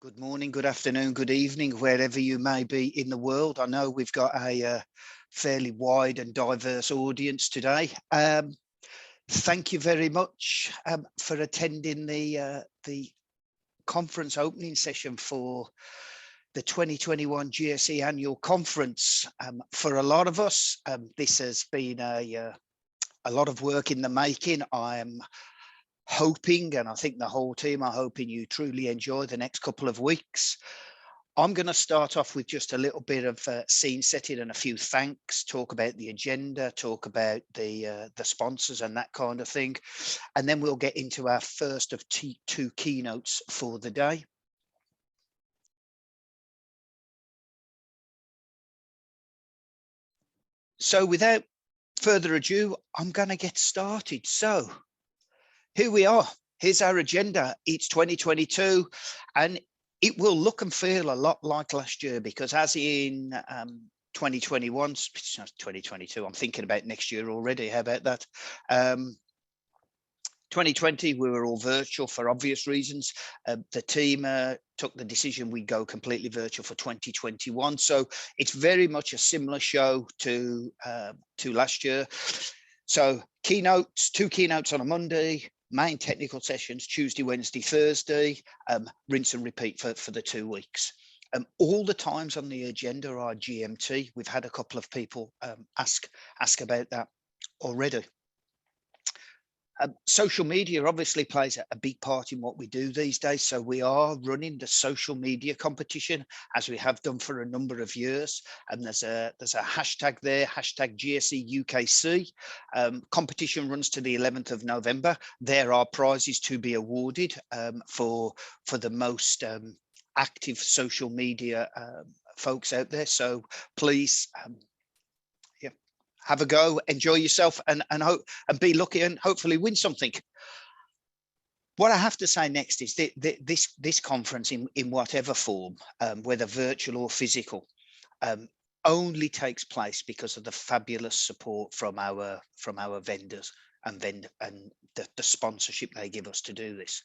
Good morning, good afternoon, good evening, wherever you may be in the world. I know we've got a fairly wide and diverse audience today. Thank you very much for attending the conference opening session for the 2021 GSE annual conference. For a lot of us, this has been a lot of work in the making. I'm hoping, and I think the whole team are hoping, you truly enjoy the next couple of weeks. I'm going to start off with just a little bit of scene setting and a few thanks, talk about the agenda, talk about the sponsors and that kind of thing. And then we'll get into our first of two keynotes for the day. So without further ado, I'm going to get started. So here we are. Here's our agenda. It's 2022, and it will look and feel a lot like last year, because as in 2021, 2022, I'm thinking about next year already. How about that? 2020, we were all virtual for obvious reasons. The team took the decision we go completely virtual for 2021. So it's very much a similar show to last year. So keynotes, two keynotes on a Monday, main technical sessions Tuesday, Wednesday, Thursday, rinse and repeat for the 2 weeks. All the times on the agenda are GMT. We've had a couple of people ask about that already. Social media obviously plays a big part in what we do these days. So we are running the social media competition, as we have done for a number of years. And there's a hashtag there, hashtag GSE UKC. Competition runs to the 11th of November. There are prizes to be awarded for the most active social media folks out there. So please, have a go, enjoy yourself, and be lucky and hopefully win something. What I have to say next is this conference, in whatever form, whether virtual or physical, only takes place because of the fabulous support from our vendors and the sponsorship they give us to do this.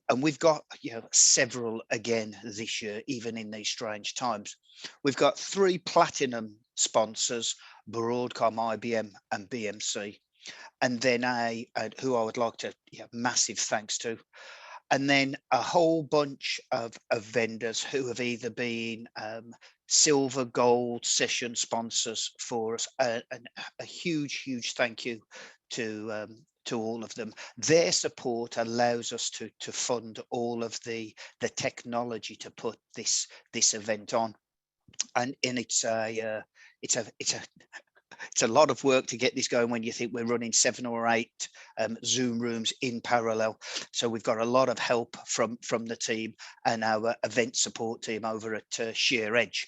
And we've got several again this year, even in these strange times. We've got 3 platinum sponsors: Broadcom, IBM and BMC, and then who I would like to massive thanks to, and then a whole bunch of vendors who have either been silver, gold session sponsors for us, and a huge thank you to all of them. Their support allows us to fund all of the technology to put this event on, and it's a lot of work to get this going when you think we're running 7 or 8 Zoom rooms in parallel. So we've got a lot of help from the team and our event support team over at Sheer Edge.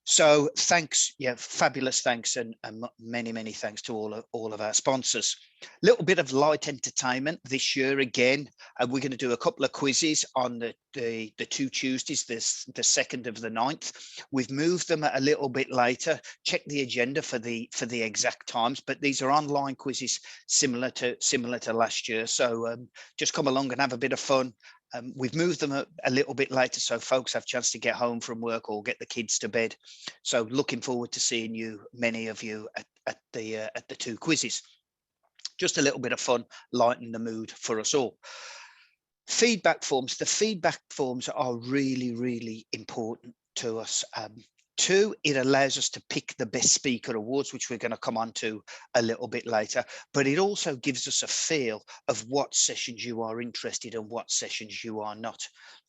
So thanks, fabulous thanks, and many thanks to all of our sponsors. Little bit of light entertainment this year again. We're going to do a couple of quizzes on the 2 Tuesdays, the 2nd of the 9th. We've moved them a little bit later. Check the agenda for the exact times, but these are online quizzes similar to last year. So just come along and have a bit of fun. We've moved them a little bit later so folks have a chance to get home from work or get the kids to bed. So looking forward to seeing you, many of you, at the 2 quizzes. Just a little bit of fun, lighten the mood for us all. Feedback forms. The feedback forms are really important to us. 2, it allows us to pick the best speaker awards, which we're going to come on to a little bit later, but it also gives us a feel of what sessions you are interested in, what sessions you are not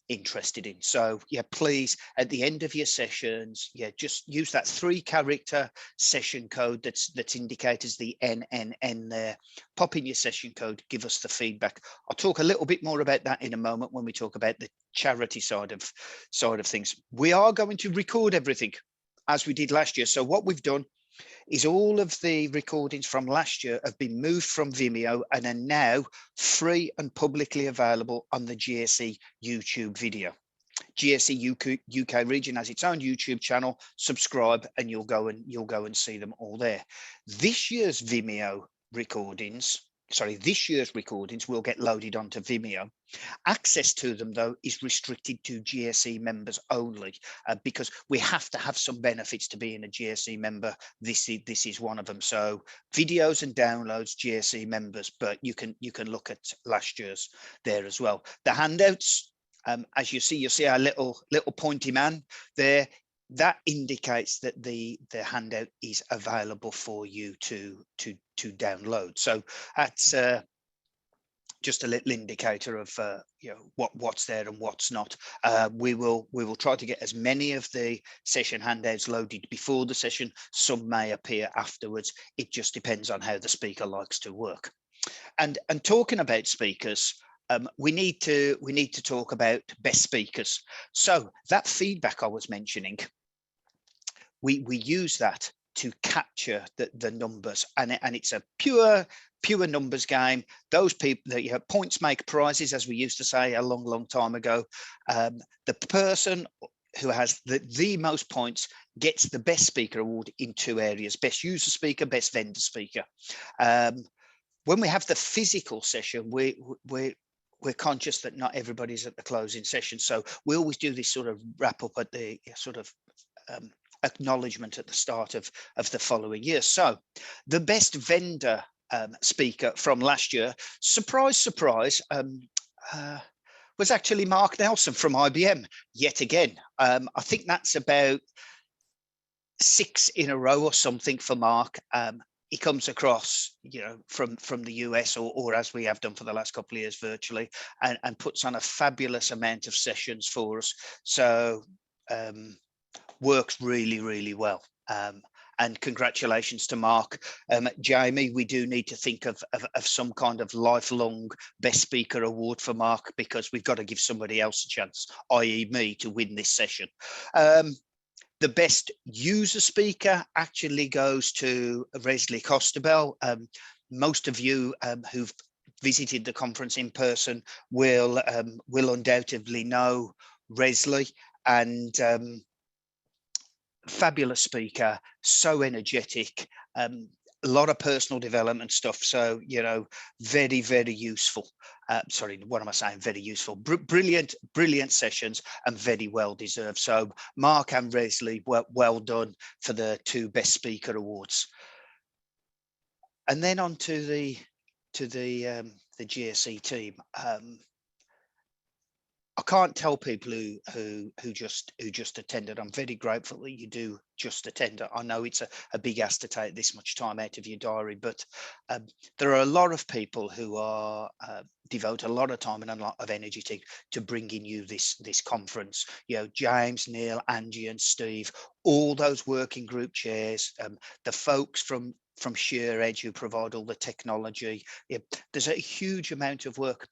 interested in. So please, at the end of your sessions, just use that 3-character session code that's indicated as the NNN there. Pop in your session code, give us the feedback. I'll talk a little bit more about that in a moment when we talk about the charity side of things. We are going to record everything as we did last year. So what we've done is all of the recordings from last year have been moved from Vimeo and are now free and publicly available on the GSE YouTube video. GSE UK region has its own YouTube channel. Subscribe and you'll go and see them all there. This year's Vimeo recordings sorry, this year's recordings will get loaded onto Vimeo. Access to them, though, is restricted to GSE members only, because we have to have some benefits to being a GSE member. This is one of them. So videos and downloads, GSE members, but you can look at last year's there as well. The handouts, as you'll see our little pointy man there. That indicates that the handout is available for you to download. So that's just a little indicator of you know, what's there and what's not. We will try to get as many of the session handouts loaded before the session. Some may appear afterwards. It just depends on how the speaker likes to work. And talking about speakers, we need to talk about best speakers. So that feedback I was mentioning, we use that to capture the numbers, and it's a pure numbers game. Those people that, you know, points make prizes, as we used to say a long time ago. The person who has the most points gets the best speaker award in 2 areas: best user speaker, best vendor speaker. When we have the physical session, we're conscious that not everybody's at the closing session, so we always do this sort of wrap up at the sort of acknowledgement at the start of the following year. So the best vendor speaker from last year, surprise, was actually Mark Nelson from IBM yet again. I think that's about 6 in a row or something for Mark. He comes across, you know, from the US, or as we have done for the last couple of years virtually, and puts on a fabulous amount of sessions for us. So works really well. And congratulations to Mark. Jamie, we do need to think of some kind of lifelong best speaker award for Mark, because we've got to give somebody else a chance, i.e. me, to win this session. The best user speaker actually goes to Resley Costabel. Most of you who've visited the conference in person will undoubtedly know Resley, and fabulous speaker, so energetic, a lot of personal development stuff. So, you know, very useful. Sorry, what am I saying? Very useful. Brilliant sessions, and very well deserved. So Mark and Resley, well done for the 2 best speaker awards. And then on to the GSE team. I can't tell people who just attended. I'm very grateful that you do just attend. I know it's a big ask to take this much time out of your diary, but there are a lot of people who are devote a lot of time and a lot of energy to bringing you this conference. You know, James, Neil, Angie, and Steve, all those working group chairs, the folks from Sheer Edge who provide all the technology. Yeah, there's a huge amount of work.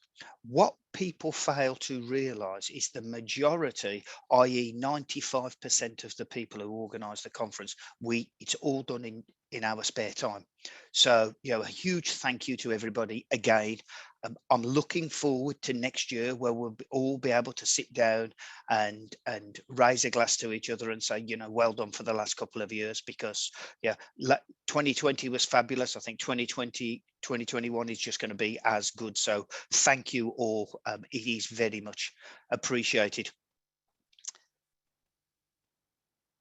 What people fail to realise is the majority, i.e. 95% of the people who organise the conference, it's all done in our spare time. So, you know, a huge thank you to everybody again. I'm looking forward to next year, where we'll all be able to sit down and raise a glass to each other and say, you know, well done for the last couple of years, because yeah, 2020 was fabulous. I think 2021 is just going to be as good. So thank you all. It is very much appreciated.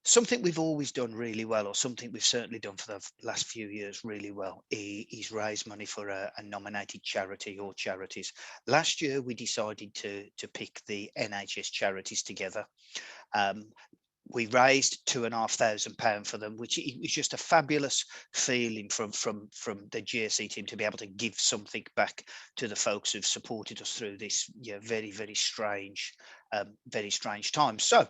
Something we've always done really well, or something we've certainly done for the last few years really well, is raise money for a nominated charity or charities. Last year, we decided to pick the NHS charities together. We raised £2,500 for them, which is just a fabulous feeling from the GSE team to be able to give something back to the folks who've supported us through this very strange time. So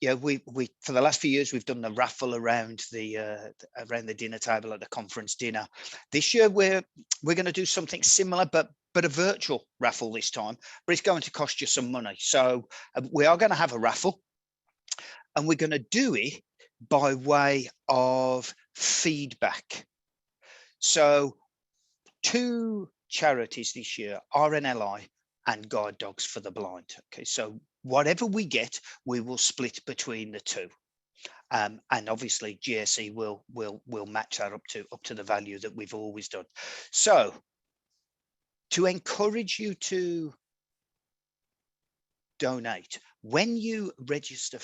yeah, we for the last few years we've done the raffle around the dinner table at the conference dinner. This year we're going to do something similar, but a virtual raffle this time. But it's going to cost you some money. So we are going to have a raffle, and we're going to do it by way of feedback. So 2 charities this year, RNLI and Guide Dogs for the Blind. Okay, so whatever we get, we will split between the 2, and obviously GSE will match that up to the value that we've always done. So to encourage you to donate. When you register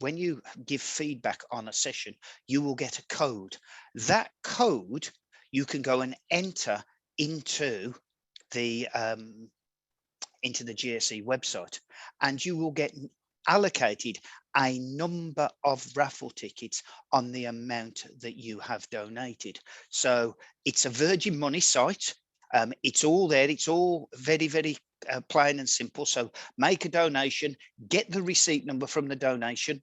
when you give feedback on a session, you will get a code. That code you can go and enter into the GSE website, and you will get allocated a number of raffle tickets on the amount that you have donated. So it's a Virgin Money site. It's all there. It's all very, very plain and simple. So make a donation, get the receipt number from the donation,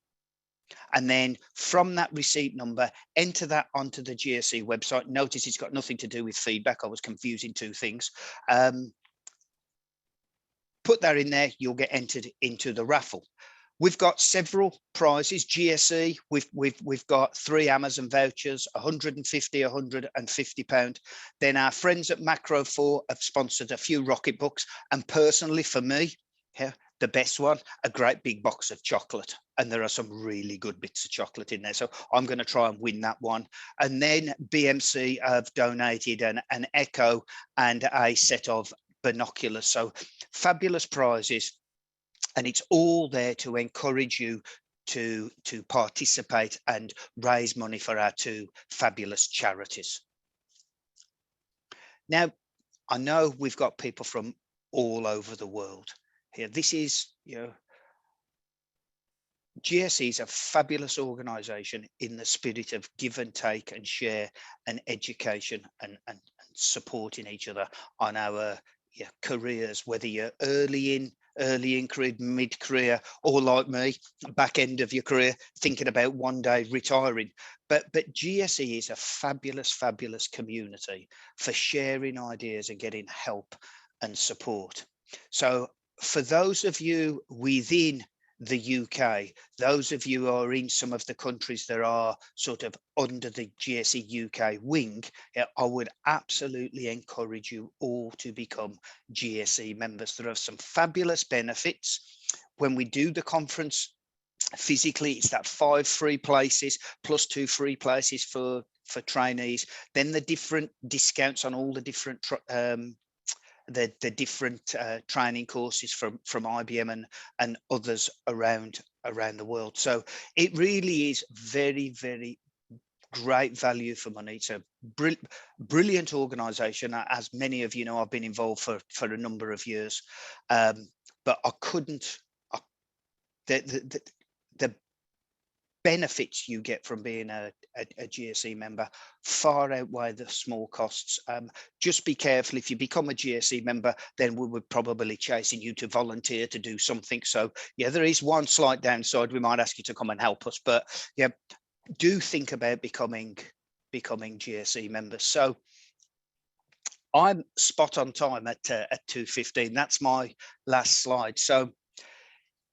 and then from that receipt number, enter that onto the GSE website. Notice it's got nothing to do with feedback. I was confusing two things. Put that in there, you'll get entered into the raffle. We've got several prizes. GSE, we've got 3 Amazon vouchers, 150, 150 pound. Then our friends at Macro 4 have sponsored a few rocket books, and personally for me, the best one, a great big box of chocolate. And there are some really good bits of chocolate in there, so I'm going to try and win that one. And then BMC have donated an Echo and a set of binoculars. So fabulous prizes, and it's all there to encourage you to participate and raise money for our 2 fabulous charities. Now, I know we've got people from all over the world here. This is, GSE is a fabulous organization in the spirit of give and take and share and education and supporting each other on our careers, whether you're early in career, mid career, or like me, back end of your career, thinking about one day retiring. But GSE is a fabulous community for sharing ideas and getting help and support. So for those of you within the UK, those of you who are in some of the countries that are sort of under the GSE UK wing, I would absolutely encourage you all to become GSE members. There are some fabulous benefits. When we do the conference physically, it's that 5 free places plus 2 free places for trainees, then the different discounts on all the different the different training courses from IBM and others around the world. So it really is very great value for money. It's a brilliant organization. As many of you know, I've been involved for a number of years, but I couldn't the benefits you get from being a GSE member far outweigh the small costs. Just be careful. If you become a GSE member, then we would probably chasing you to volunteer to do something. So yeah, there is one slight downside. We might ask you to come and help us, but yeah, do think about becoming GSE members. So I'm spot on time at 2:15. That's my last slide. So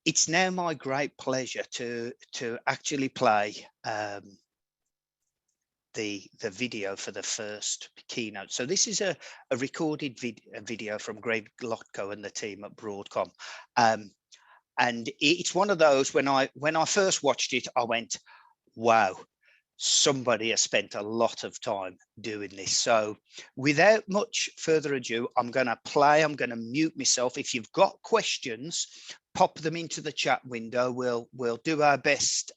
it's now my great pleasure to actually play the video for the first keynote. So this is a recorded video from Greg Lotko and the team at Broadcom, and it's one of those, when I first watched it, I went, wow, somebody has spent a lot of time doing this. So without much further ado, I'm going to mute myself. If you've got questions, pop them into the chat window. We'll do our best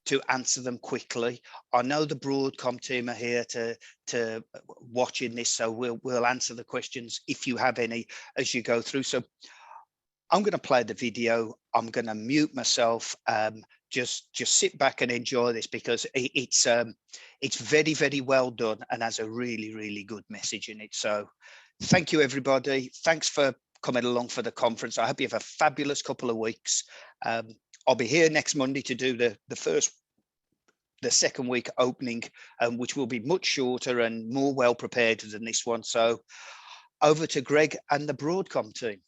to answer them quickly. I know the Broadcom team are here to watching this, so we'll answer the questions if you have any as you go through. So I'm going to play the video. I'm going to mute myself. Just sit back and enjoy this, because it's very well done and has a really good message in it. So thank you, everybody. Thanks for coming along for the conference. I hope you have a fabulous couple of weeks. I'll be here next Monday to do the second week opening, which will be much shorter and more well prepared than this one. So over to Greg and the Broadcom team.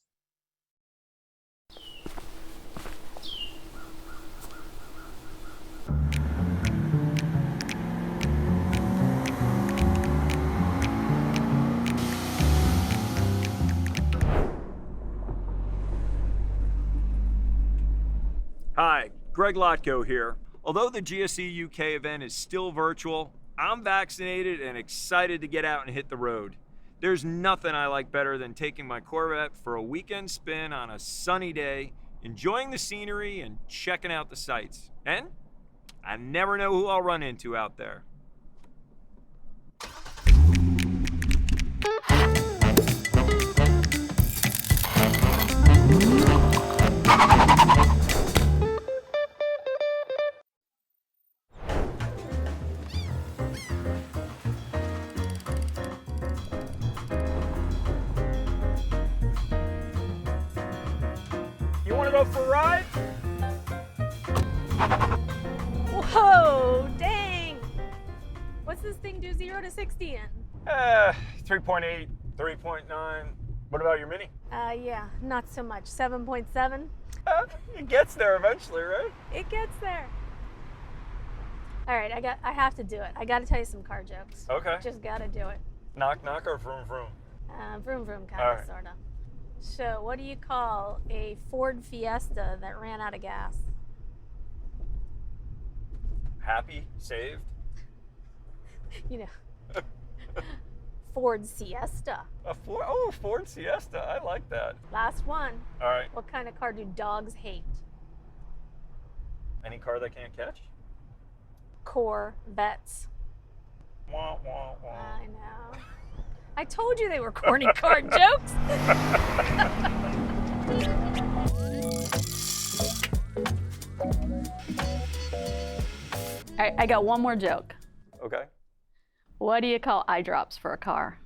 Hi, Greg Lotko here. Although the GSE UK event is still virtual, I'm vaccinated and excited to get out and hit the road. There's nothing I like better than taking my Corvette for a weekend spin on a sunny day, enjoying the scenery and checking out the sights. And I never know who I'll run into out there. You want to go for a ride? Whoa, dang. What's this thing do 0 to 60 in? 3.8, 3.9. What about your Mini? Yeah, not so much. 7.7. It gets there eventually, right? It gets there. All right, I have to do it. I got to tell you some car jokes. Okay. Just got to do it. Knock, knock, or vroom, vroom? Vroom, vroom, kind All of, right. sort of. So what do you call a Ford Fiesta that ran out of gas? Happy, saved. You know, Ford Siesta. Ford Siesta. I like that. Last one. All right. What kind of car do dogs hate? Any car that can't catch? Corvettes. Wah, wah, wah. I know. I told you they were corny car jokes. All right, I got one more joke. Okay. What do you call eye drops for a car?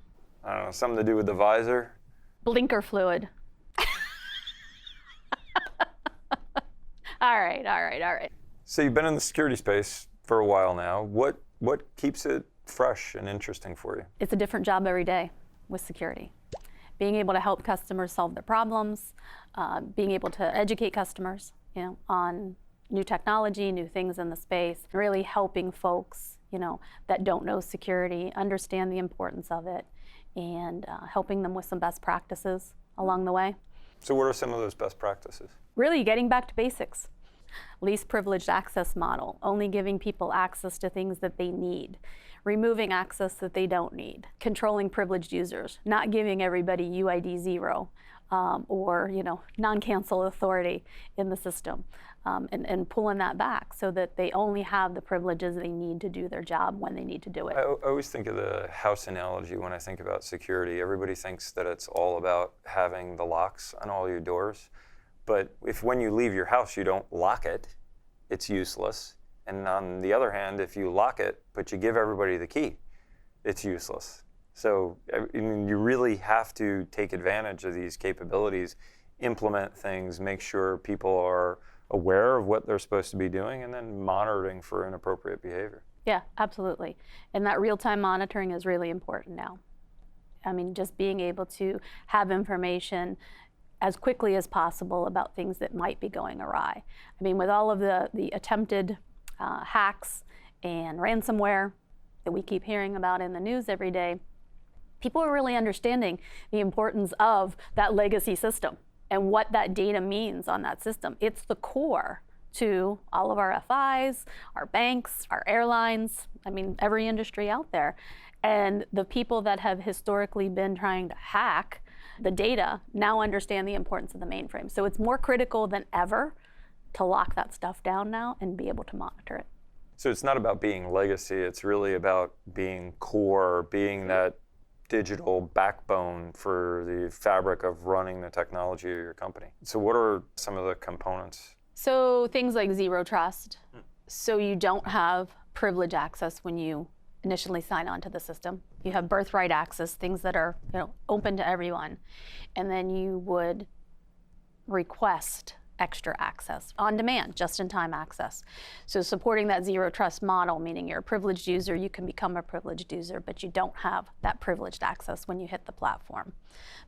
I don't know, something to do with the visor? Blinker fluid. All right. So you've been in the security space for a while now. What keeps it fresh and interesting for you? It's a different job every day with security. Being able to help customers solve their problems, being able to educate customers, on new technology, new things in the space, really helping folks, that don't know security, understand the importance of it, and helping them with some best practices along the way. So what are some of those best practices? Really getting back to basics. Least privileged access model, only giving people access to things that they need, removing access that they don't need, controlling privileged users, not giving everybody UID 0 or non-cancel authority in the system, and pulling that back so that they only have the privileges they need to do their job when they need to do it. I always think of the house analogy when I think about security. Everybody thinks that it's all about having the locks on all your doors. But if when you leave your house you don't lock it, it's useless. And on the other hand, if you lock it, but you give everybody the key, it's useless. So you really have to take advantage of these capabilities, implement things, make sure people are aware of what they're supposed to be doing, and then monitoring for inappropriate behavior. Yeah, absolutely. And that real-time monitoring is really important now. Just being able to have information as quickly as possible about things that might be going awry. With all of the attempted hacks and ransomware that we keep hearing about in the news every day, people are really understanding the importance of that legacy system and what that data means on that system. It's the core to all of our FIs, our banks, our airlines, every industry out there. And the people that have historically been trying to hack the data now understand the importance of the mainframe. So it's more critical than ever to lock that stuff down now and be able to monitor it. So it's not about being legacy, it's really about being core, being that digital backbone for the fabric of running the technology of your company. So what are some of the components? So things like zero trust. So you don't have privilege access when you initially sign on to the system. You have birthright access, things that are open to everyone. And then you would request extra access on demand, just-in-time access. So supporting that zero trust model, meaning you're a privileged user, you can become a privileged user, but you don't have that privileged access when you hit the platform.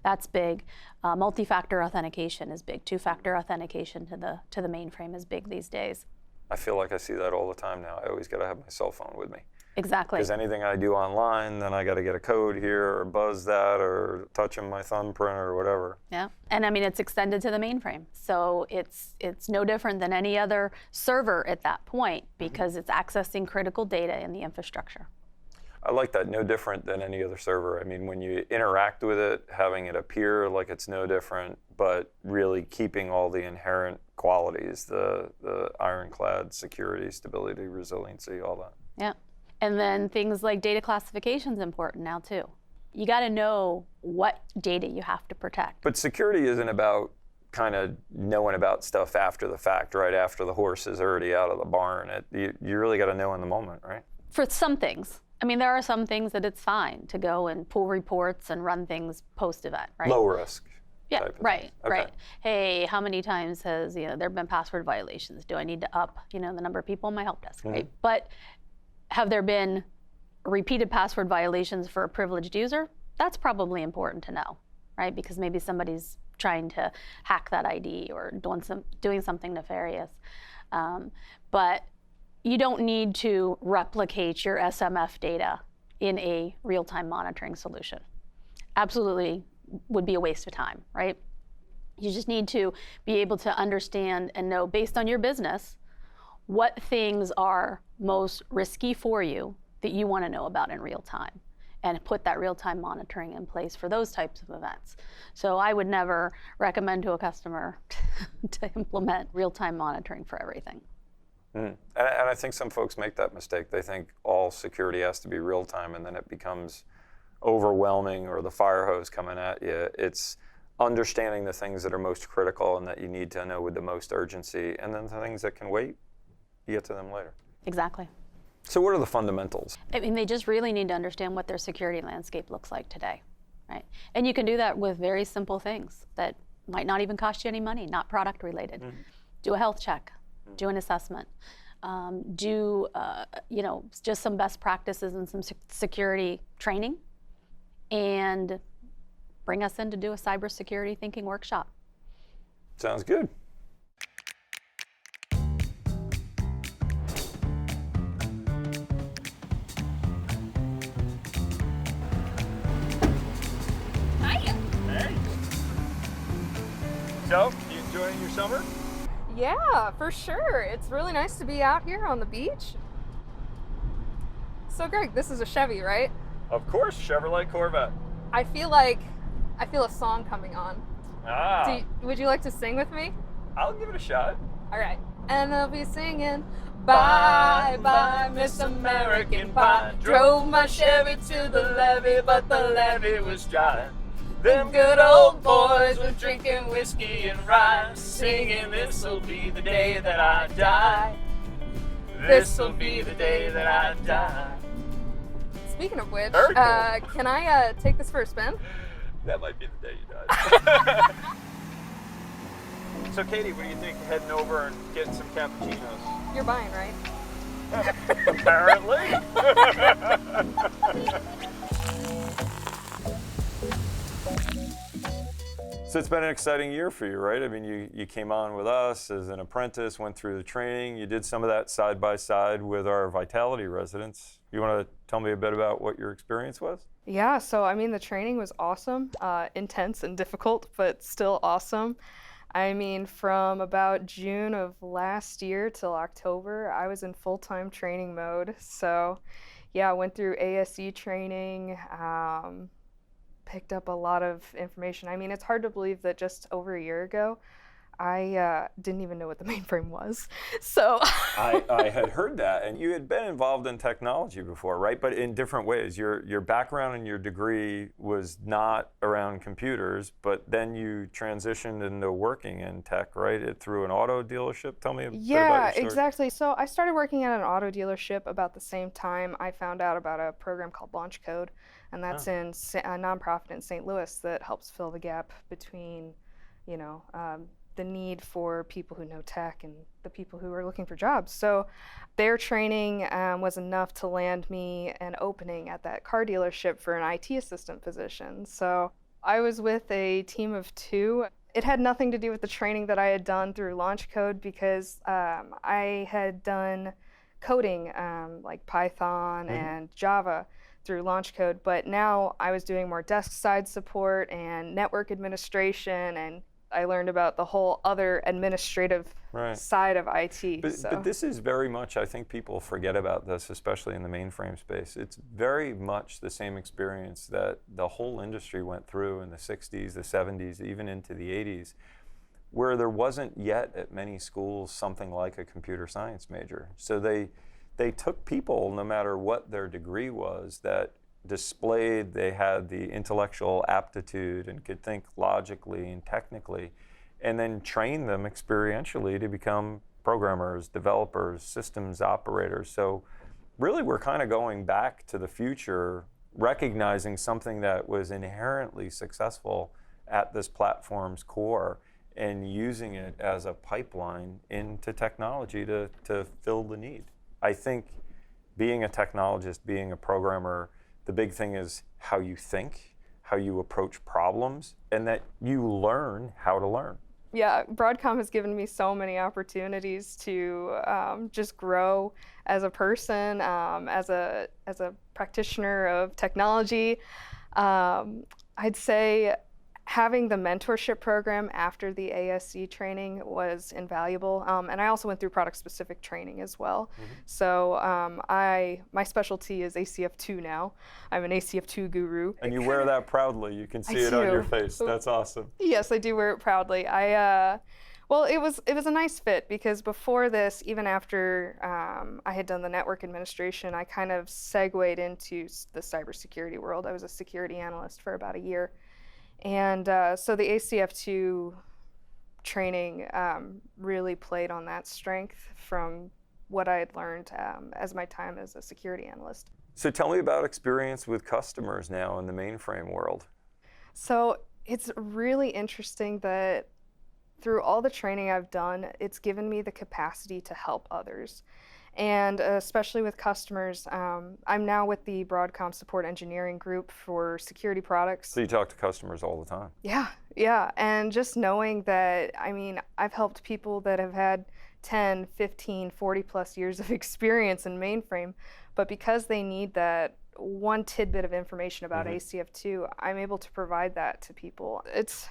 That's big. Multi-factor authentication is big. Two-factor authentication to the mainframe is big these days. I feel like I see that all the time now. I always got to have my cell phone with me. Exactly. Because anything I do online, then I got to get a code here or buzz that or touching my thumbprint or whatever. Yeah, and it's extended to the mainframe. So it's no different than any other server at that point because it's accessing critical data in the infrastructure. I like that, no different than any other server. I mean, when you interact with it, having it appear like it's no different, but really keeping all the inherent qualities, the ironclad security, stability, resiliency, all that. Yeah. And then things like data classification is important now too. You got to know what data you have to protect. But security isn't about kind of knowing about stuff after the fact, right? After the horse is already out of the barn. You really got to know in the moment, right? For some things. I mean, there are some things that it's fine to go and pull reports and run things post-event, right? Low risk. Yeah, right, Okay. right. Hey, how many times has, there have been password violations? Do I need to up, the number of people in my help desk, right? But have there been repeated password violations for a privileged user? That's probably important to know, right? Because maybe somebody's trying to hack that ID or doing something nefarious. But you don't need to replicate your SMF data in a real-time monitoring solution. Absolutely would be a waste of time, right? You just need to be able to understand and know, based on your business, what things are most risky for you that you want to know about in real time, and put that real-time monitoring in place for those types of events. So I would never recommend to a customer to implement real-time monitoring for everything. And I think some folks make that mistake. They think all security has to be real time, and then it becomes overwhelming, or the fire hose coming at you. It's understanding the things that are most critical and that you need to know with the most urgency, and then the things that can wait, you get to them later. Exactly. So what are the fundamentals? I mean, they just really need to understand what their security landscape looks like today, right? And you can do that with very simple things that might not even cost you any money, not product related. Do a health check. Do an assessment, do just some best practices and some security training, and bring us in to do a cybersecurity thinking workshop. Sounds good. Hiya. Hey. So, you enjoying your summer? Yeah, for sure. It's really nice to be out here on the beach. So Greg, this is a Chevy, right? Of course, Chevrolet Corvette. I feel a song coming on. Would you like to sing with me? I'll give it a shot. All right. And they'll be singing, bye, bye, Miss American Pie. Drove my Chevy to the levee, but the levee was dry. Them good old boys were drinking whiskey and rye, singing, this'll be the day that I die. This'll be the day that I die. Speaking of which, Very cool. Can I take this for a spin? That might be the day you die. So Katie, what do you think heading over and getting some cappuccinos? You're buying, right? Apparently. So it's been an exciting year for you, right? I mean, you came on with us as an apprentice, went through the training. You did some of that side by side with our Vitality residents. You want to tell me a bit about what your experience was? Yeah, so I mean, the training was awesome, intense and difficult, but still awesome. I mean, from about June of last year till October, I was in full-time training mode. So yeah, I went through ASE training, picked up a lot of information. I mean, it's hard to believe that just over a year ago, I didn't even know what the mainframe was. So I had heard that, and you had been involved in technology before, right? But in different ways. Your background and your degree was not around computers, but then you transitioned into working in tech, right? Through an auto dealership. Tell me a bit about your story. Exactly. So I started working at an auto dealership about the same time I found out about a program called Launch Code, and that's in a nonprofit in St. Louis that helps fill the gap between, the need for people who know tech and the people who are looking for jobs. So their training was enough to land me an opening at that car dealership for an IT assistant position. So I was with a team of 2. It had nothing to do with the training that I had done through Launch Code, because I had done coding like Python and Java through Launch Code, but now I was doing more desk side support and network administration and I learned about the whole other administrative side of IT. But this is very much, I think people forget about this, especially in the mainframe space. It's very much the same experience that the whole industry went through in the 60s, the 70s, even into the 80s, where there wasn't yet at many schools something like a computer science major. So they took people, no matter what their degree was, that displayed they had the intellectual aptitude and could think logically and technically, and then train them experientially to become programmers, developers, systems operators. So really we're kind of going back to the future, recognizing something that was inherently successful at this platform's core and using it as a pipeline into technology to fill the need. I think being a technologist, being a programmer, the big thing is how you think, how you approach problems, and that you learn how to learn. Yeah, Broadcom has given me so many opportunities to just grow as a person, as a practitioner of technology. I'd say having the mentorship program after the ASC training was invaluable, and I also went through product-specific training as well. Mm-hmm. So my specialty is ACF2 now. I'm an ACF2 guru. And you wear that proudly. You can see it on your face. That's awesome. Yes, I do wear it proudly. Well, it was a nice fit because before this, even after I had done the network administration, I kind of segued into the cybersecurity world. I was a security analyst for about a year. And so the ACF2 training really played on that strength from what I had learned as my time as a security analyst. So tell me about experience with customers now in the mainframe world. So it's really interesting that through all the training I've done, it's given me the capacity to help others. And especially with customers, I'm now with the Broadcom Support Engineering Group for security products. So you talk to customers all the time? Yeah. And just knowing that, I mean, I've helped people that have had 10, 15, 40 plus years of experience in mainframe, but because they need that one tidbit of information about ACF2, I'm able to provide that to people. It's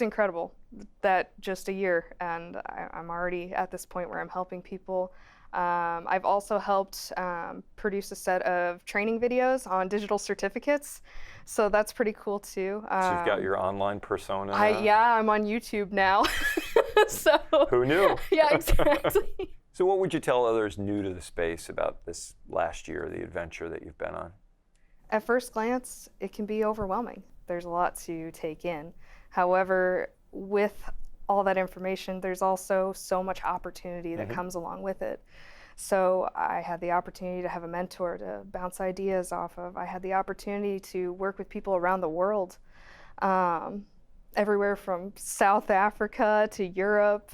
incredible that just a year, and I'm already at this point where I'm helping people. I've also helped produce a set of training videos on digital certificates, so that's pretty cool too. So you've got your online persona now? Yeah, I'm on YouTube now. So who knew? Yeah, exactly. So what would you tell others new to the space about this last year, the adventure that you've been on? At first glance, it can be overwhelming. There's a lot to take in. However, with all that information, there's also so much opportunity that comes along with it. So I had the opportunity to have a mentor to bounce ideas off of. I had the opportunity to work with people around the world, everywhere from South Africa to Europe.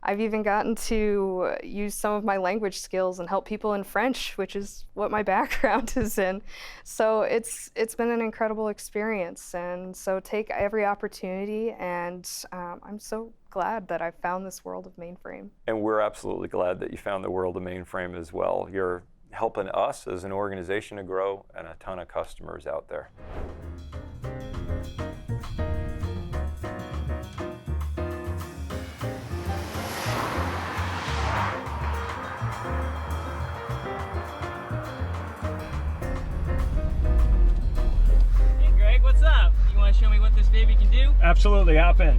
I've even gotten to use some of my language skills and help people in French, which is what my background is in. So it's been an incredible experience, and so take every opportunity, and I'm so glad that I found this world of mainframe. And we're absolutely glad that you found the world of mainframe as well. You're helping us as an organization to grow and a ton of customers out there. What's up? You want to show me what this baby can do? Absolutely, hop in.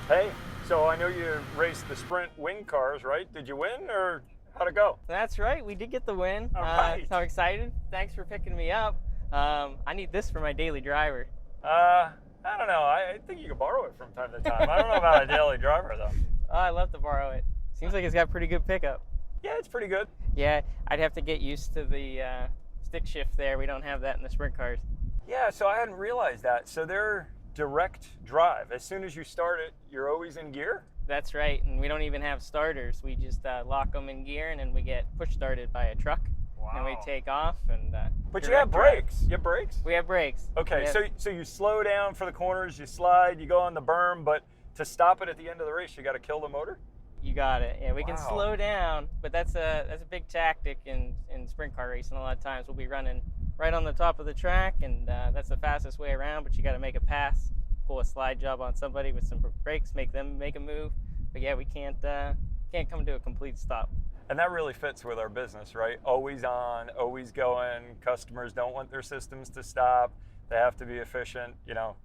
Hey, so I know you raced the sprint wing cars, right? Did you win, or how'd it go? That's right, we did get the win. All right. So I'm excited. Thanks for picking me up. I need this for my daily driver. I don't know. I think you can borrow it from time to time. I don't know about a daily driver, though. Oh, I love to borrow it. Seems like it's got pretty good pickup. Yeah, it's pretty good. Yeah, I'd have to get used to the stick shift there. We don't have that in the sprint cars. Yeah, so I hadn't realized that. So they're direct drive. As soon as you start it, you're always in gear? That's right, and we don't even have starters. We just lock them in gear, and then we get push started by a truck. Wow. And we take off. And but you have brakes. You have brakes? We have brakes. Okay, yep. so you slow down for the corners, you slide, you go on the berm, but to stop it at the end of the race, you got to kill the motor? You got it. Yeah, we Wow. can slow down, but that's a big tactic in sprint car racing. A lot of times we'll be running right on the top of the track, and that's the fastest way around, but you got to make a pass, pull a slide job on somebody with some brakes, make them make a move. But yeah, we can't come to a complete stop. And that really fits with our business, right? Always on, always going. Customers don't want their systems to stop. They have to be efficient,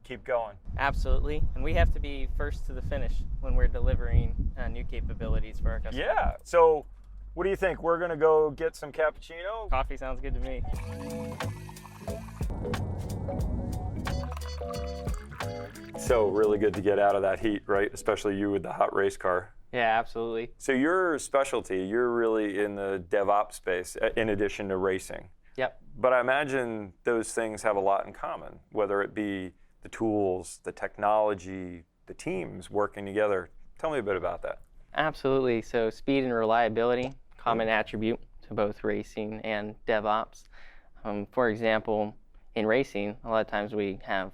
keep going. Absolutely. And we have to be first to the finish when we're delivering new capabilities for our customers. Yeah. So what do you think? We're going to go get some cappuccino? Coffee sounds good to me. So really good to get out of that heat, right? Especially you with the hot race car. Yeah, absolutely. So your specialty, you're really in the DevOps space in addition to racing. Yep. But I imagine those things have a lot in common, whether it be the tools, the technology, the teams working together. Tell me a bit about that. Absolutely. So speed and reliability, common attribute to both racing and DevOps. For example, in racing, a lot of times we have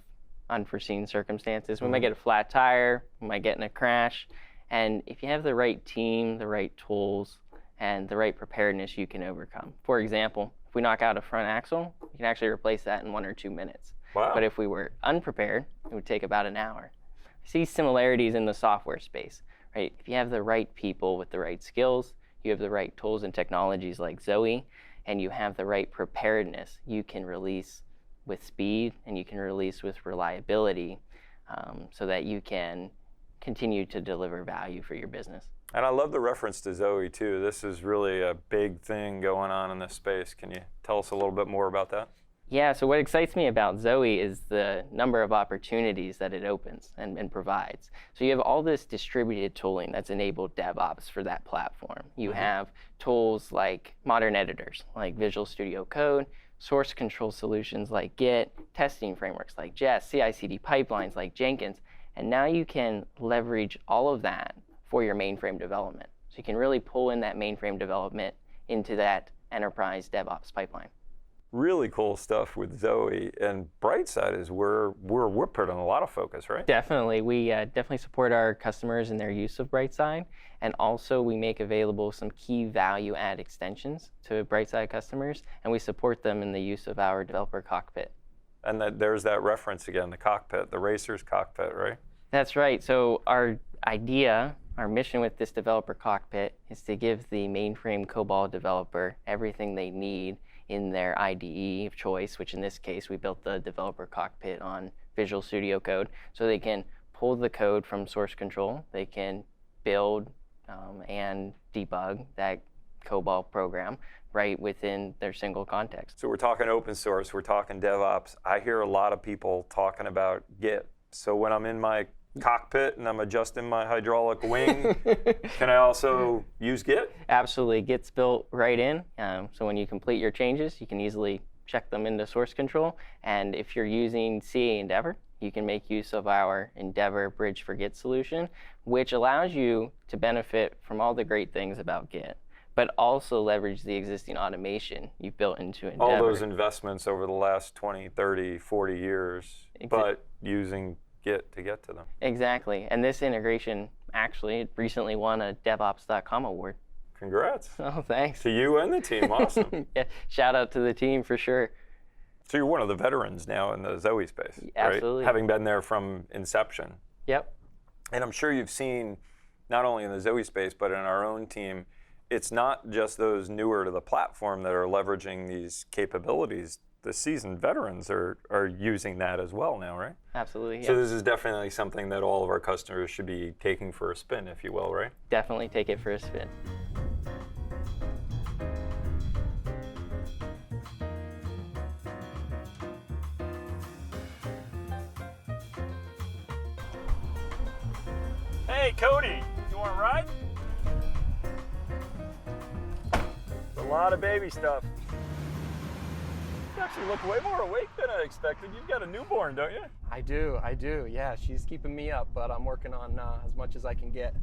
unforeseen circumstances. We might get a flat tire, we might get in a crash, and if you have the right team, the right tools, and the right preparedness, you can overcome. For example, if we knock out a front axle, you can actually replace that in 1 or 2 minutes. Wow. But if we were unprepared, it would take about an hour. I see similarities in the software space, right? If you have the right people with the right skills, you have the right tools and technologies like Zoe, and you have the right preparedness, you can release with speed and you can release with reliability so that you can continue to deliver value for your business. And I love the reference to Zoe too. This is really a big thing going on in this space. Can you tell us a little bit more about that? Yeah, so what excites me about Zoe is the number of opportunities that it opens and provides. So you have all this distributed tooling that's enabled DevOps for that platform. You have tools like modern editors, like Visual Studio Code, source control solutions like Git, testing frameworks like Jest, CI/CD pipelines like Jenkins, and now you can leverage all of that for your mainframe development. So you can really pull in that mainframe development into that enterprise DevOps pipeline. Really cool stuff with Zoe, and Brightside is where we're putting a lot of focus, right? Definitely. We definitely support our customers in their use of Brightside, and also we make available some key value add extensions to Brightside customers, and we support them in the use of our developer cockpit. And there's that reference again, the cockpit, the racer's cockpit, right? That's right. So our idea, our mission with this developer cockpit is to give the mainframe COBOL developer everything they need in their IDE of choice, which in this case, we built the developer cockpit on Visual Studio Code, so they can pull the code from source control, they can build and debug that COBOL program right within their single context. So we're talking open source, we're talking DevOps. I hear a lot of people talking about Git. So when I'm in my cockpit and I'm adjusting my hydraulic wing, can I also use Git? Absolutely. Git's built right in. So when you complete your changes, you can easily check them into source control. And if you're using CA Endeavor, you can make use of our Endeavor Bridge for Git solution, which allows you to benefit from all the great things about Git, but also leverage the existing automation you've built into Endeavor. All those investments over the last 20, 30, 40 years, but using Git to get to them. Exactly. And this integration actually recently won a DevOps.com award. Congrats. Oh, thanks. To you and the team. Awesome. Yeah, shout out to the team for sure. So you're one of the veterans now in the Zoe space, Absolutely. right? Having been there from inception. Yep. And I'm sure you've seen, not only in the Zoe space, but in our own team, it's not just those newer to the platform that are leveraging these capabilities. The seasoned veterans are using that as well now, right? Absolutely, yeah. So this is definitely something that all of our customers should be taking for a spin, if you will, right? Definitely take it for a spin. Hey, Cody, you want to ride? A lot of baby stuff. You actually look way more awake than I expected. You've got a newborn, don't you? I do. Yeah, she's keeping me up, but I'm working on as much as I can get.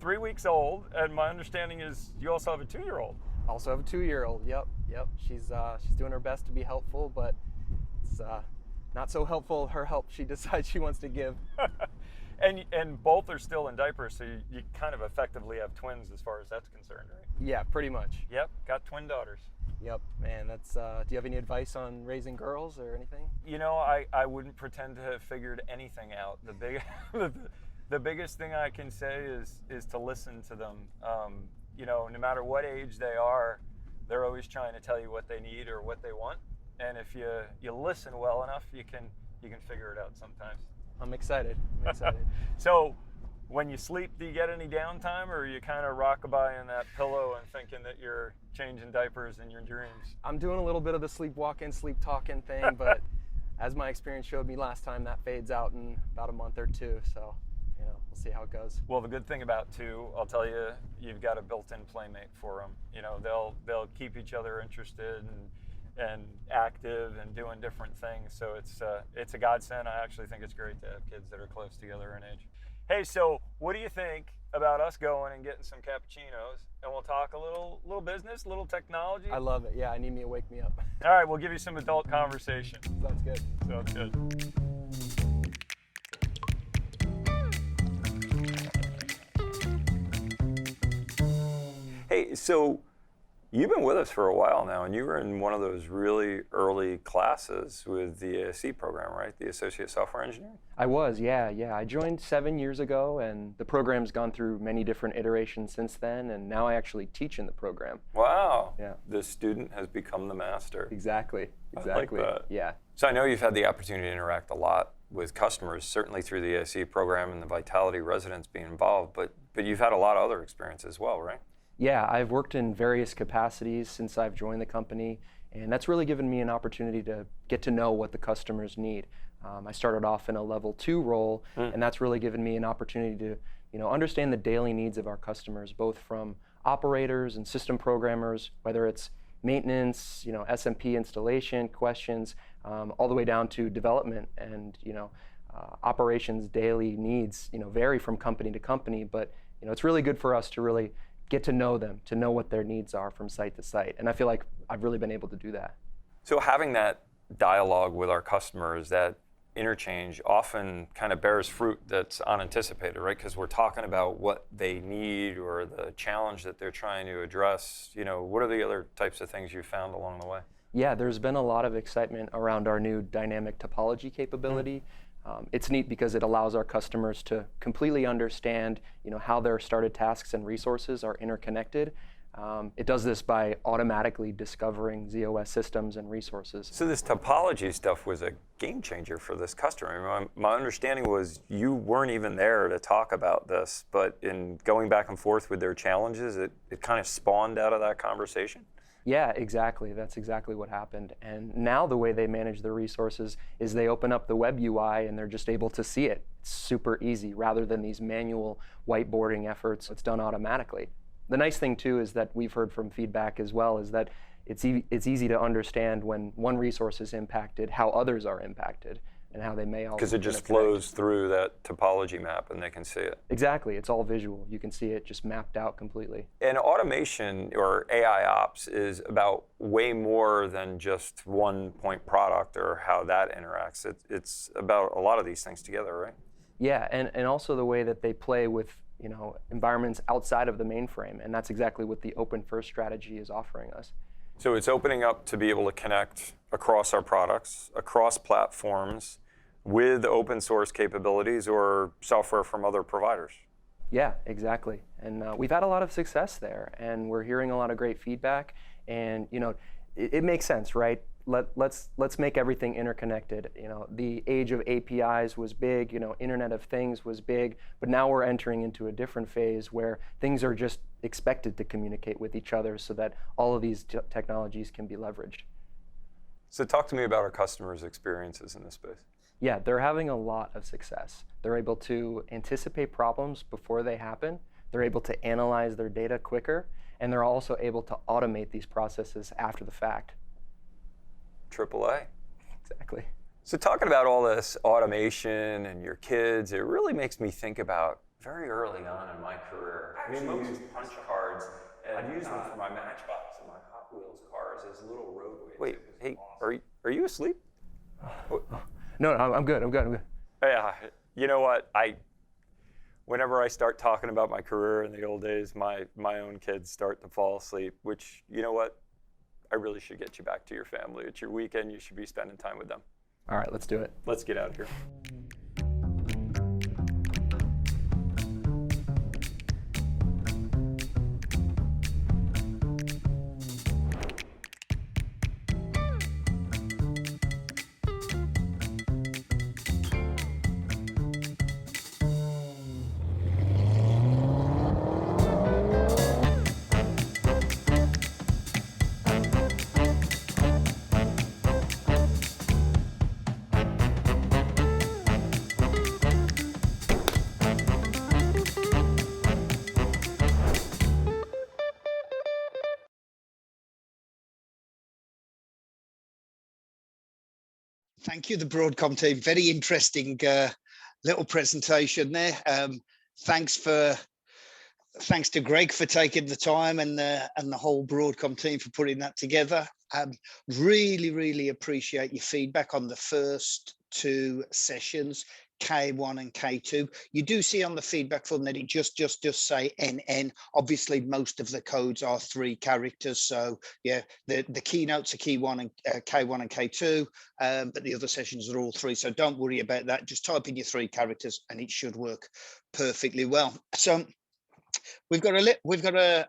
3 weeks old, and my understanding is you also have a 2-year-old. Also have a 2-year-old. Yep. She's doing her best to be helpful, but it's not so helpful. Her help she decides she wants to give. And both are still in diapers, so you kind of effectively have twins as far as that's concerned, right? Yeah, pretty much. Yep, got twin daughters. Yep, man, that's, do you have any advice on raising girls or anything? You know, I wouldn't pretend to have figured anything out. The biggest thing I can say is to listen to them. You know, no matter what age they are, they're always trying to tell you what they need or what they want. And if you listen well enough, you can figure it out sometimes. I'm excited. I'm excited. So, when you sleep, do you get any downtime, or are you kind of rockabye in that pillow and thinking that you're changing diapers in your dreams? I'm doing a little bit of the sleepwalking, sleep talking thing, but as my experience showed me last time, that fades out in about a month or two. So, you know, we'll see how it goes. Well, the good thing about two, I'll tell you, you've got a built-in playmate for them. You know, they'll keep each other interested and active and doing different things. So it's a godsend. I actually think it's great to have kids that are close together in age. Hey, so what do you think about us going and getting some cappuccinos, and we'll talk a little business, a little technology? I love it. Yeah, I need me to wake me up. All right, we'll give you some adult conversation. Sounds good. Sounds good. Hey, so you've been with us for a while now, and you were in one of those really early classes with the ASE program, right? The Associate Software Engineering? I was, yeah. I joined 7 years ago, and the program's gone through many different iterations since then, and now I actually teach in the program. Wow. Yeah. The student has become the master. Exactly. I like that. Yeah. So I know you've had the opportunity to interact a lot with customers, certainly through the ASE program and the Vitality residents being involved, but you've had a lot of other experience as well, right? Yeah, I've worked in various capacities since I've joined the company, and that's really given me an opportunity to get to know what the customers need. I started off in a level 2 role, and that's really given me an opportunity to, understand the daily needs of our customers, both from operators and system programmers, whether it's maintenance, SMP installation questions, all the way down to development and, operations daily needs, vary from company to company, but, it's really good for us to really get to know them, to know what their needs are from site to site. And I feel like I've really been able to do that. So having that dialogue with our customers, that interchange often kind of bears fruit that's unanticipated, right? Because we're talking about what they need or the challenge that they're trying to address. What are the other types of things you found along the way? Yeah, there's been a lot of excitement around our new dynamic topology capability. It's neat because it allows our customers to completely understand, how their started tasks and resources are interconnected. It does this by automatically discovering ZOS systems and resources. So this topology stuff was a game changer for this customer. I mean, my understanding was you weren't even there to talk about this, but in going back and forth with their challenges, it kind of spawned out of that conversation. Yeah, exactly. That's exactly what happened. And now the way they manage their resources is they open up the web UI and they're just able to see it. It's super easy rather than these manual whiteboarding efforts. It's done automatically. The nice thing too is that we've heard from feedback as well is that it's easy to understand when one resource is impacted, how others are impacted, and how they may all because it just flows through that topology map and they can see it. Exactly, it's all visual. You can see it just mapped out completely. And automation or AI ops is about way more than just one point product or how that interacts. It's about a lot of these things together, right? Yeah, and also the way that they play with environments outside of the mainframe, and that's exactly what the open first strategy is offering us. So it's opening up to be able to connect across our products, across platforms, with open source capabilities or software from other providers. Yeah, exactly. And we've had a lot of success there, and we're hearing a lot of great feedback. And it makes sense, right? Let's make everything interconnected. The age of APIs was big. Internet of Things was big. But now we're entering into a different phase where things are just expected to communicate with each other, so that all of these technologies can be leveraged. So talk to me about our customers' experiences in this space. Yeah, they're having a lot of success. They're able to anticipate problems before they happen. They're able to analyze their data quicker, and they're also able to automate these processes after the fact. AAA. Exactly. So talking about all this automation and your kids, it really makes me think about very early on in my career. I used punch cards, and I've used them for my Matchbox and my Hot Wheels cars as little roadways. Wait, hey, are you asleep? No, I'm good. Yeah, you know what? Whenever I start talking about my career in the old days, my own kids start to fall asleep, which, you know what? I really should get you back to your family. It's your weekend. You should be spending time with them. All right, let's do it. Let's get out of here. Thank you, the Broadcom team. Very interesting little presentation there. Thanks to Greg for taking the time, and the whole Broadcom team for putting that together. Really appreciate your feedback on the first two sessions, K1 and K2. You do see on the feedback form that it just say NN. Obviously, most of the codes are 3 characters. So yeah, the keynotes are K1 and K2, but the other sessions are all 3. So don't worry about that. Just type in your 3 characters and it should work perfectly well. So we've got a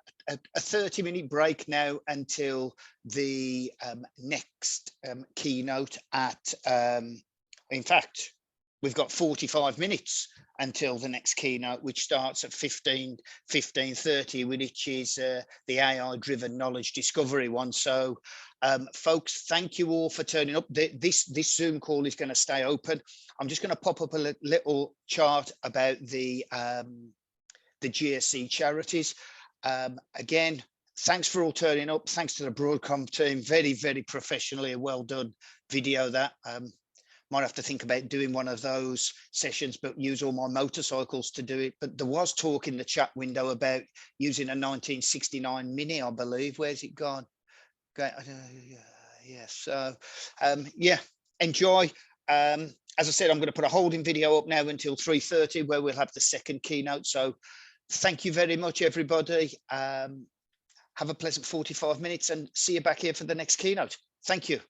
30-minute break now until the next keynote at, in fact, we've got 45 minutes until the next keynote, which starts at 15:30, which is the AI-driven knowledge discovery one. So, folks, thank you all for turning up. This Zoom call is going to stay open. I'm just going to pop up a little chart about the GSC charities. Again, thanks for all turning up. Thanks to the Broadcom team. Very professionally well done video that. Might have to think about doing one of those sessions, but use all my motorcycles to do it. But there was talk in the chat window about using a 1969 Mini, I believe. Where's it gone? Yes. So, yeah, enjoy. As I said, I'm going to put a holding video up now until 3:30, where we'll have the second keynote. So thank you very much, everybody. Have a pleasant 45 minutes and see you back here for the next keynote. Thank you.